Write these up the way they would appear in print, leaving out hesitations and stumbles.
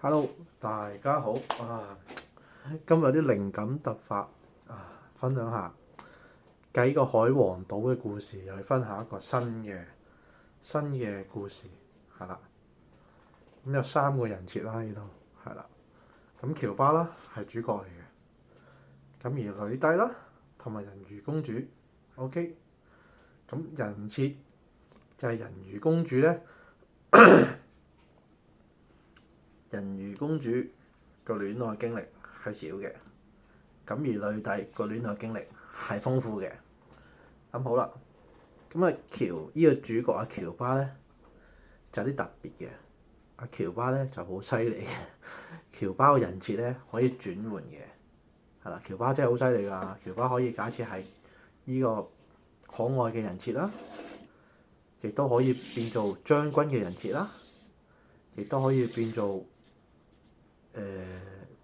Hello，大家好啊！今日啲靈感突發啊，分享下繼個海王島嘅故事，又去分享一個新嘅故事，係啦。咁有3個人設啦，呢度係啦。咁喬巴啦係主角嚟嘅，咁而女帝啦同埋人魚公主，OK。咁人設就係人魚公主咧。人魚公主個戀愛經歷係少嘅，咁而女帝個戀愛經歷係豐富嘅。咁好啦，咁啊呢個主角阿喬巴咧就有啲特別嘅。阿喬巴咧就好犀利嘅，喬巴個人設咧可以轉換嘅，係啦。喬巴真係好犀利㗎，喬巴可以假設係呢個可愛嘅人設啦，亦都可以變做將軍嘅人設啦，亦都可以變做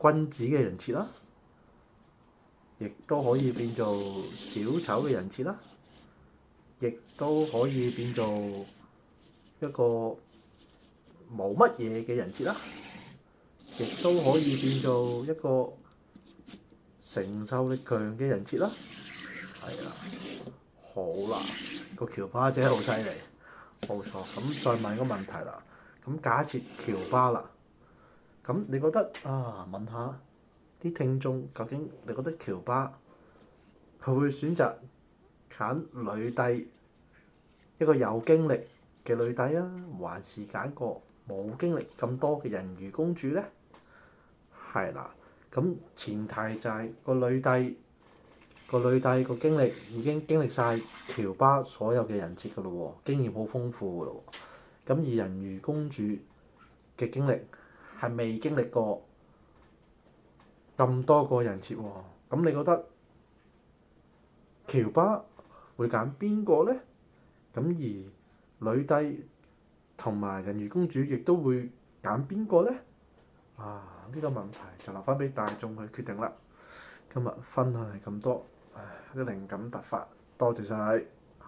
君子嘅人設啦，亦都可以變做小丑嘅人設啦，亦都可以變做一個冇乜嘢嘅人設啦，亦都可以變做一個承受力強嘅人設啦。係啦，好啦，個喬巴姐好犀利，冇錯。咁再問個問題啦，咁假設喬巴啦。咁你覺得問下啲聽眾，究竟你覺得喬巴佢會選擇揀女帝一個有經歷嘅女帝啊，還是揀個冇經歷咁多嘅人魚公主咧？係啦，咁前提就係個女帝個經歷已經經歷晒喬巴所有嘅人設噶咯喎，經驗好豐富噶咯喎。咁而人魚公主嘅經歷係未經歷過咁多個人設喎，咁你覺得喬巴會揀邊個咧？咁而女帝同埋人魚公主亦都會揀邊個咧？呢個問題就留翻俾大眾去決定啦。今日分享係咁多，啲靈感突發，多謝晒。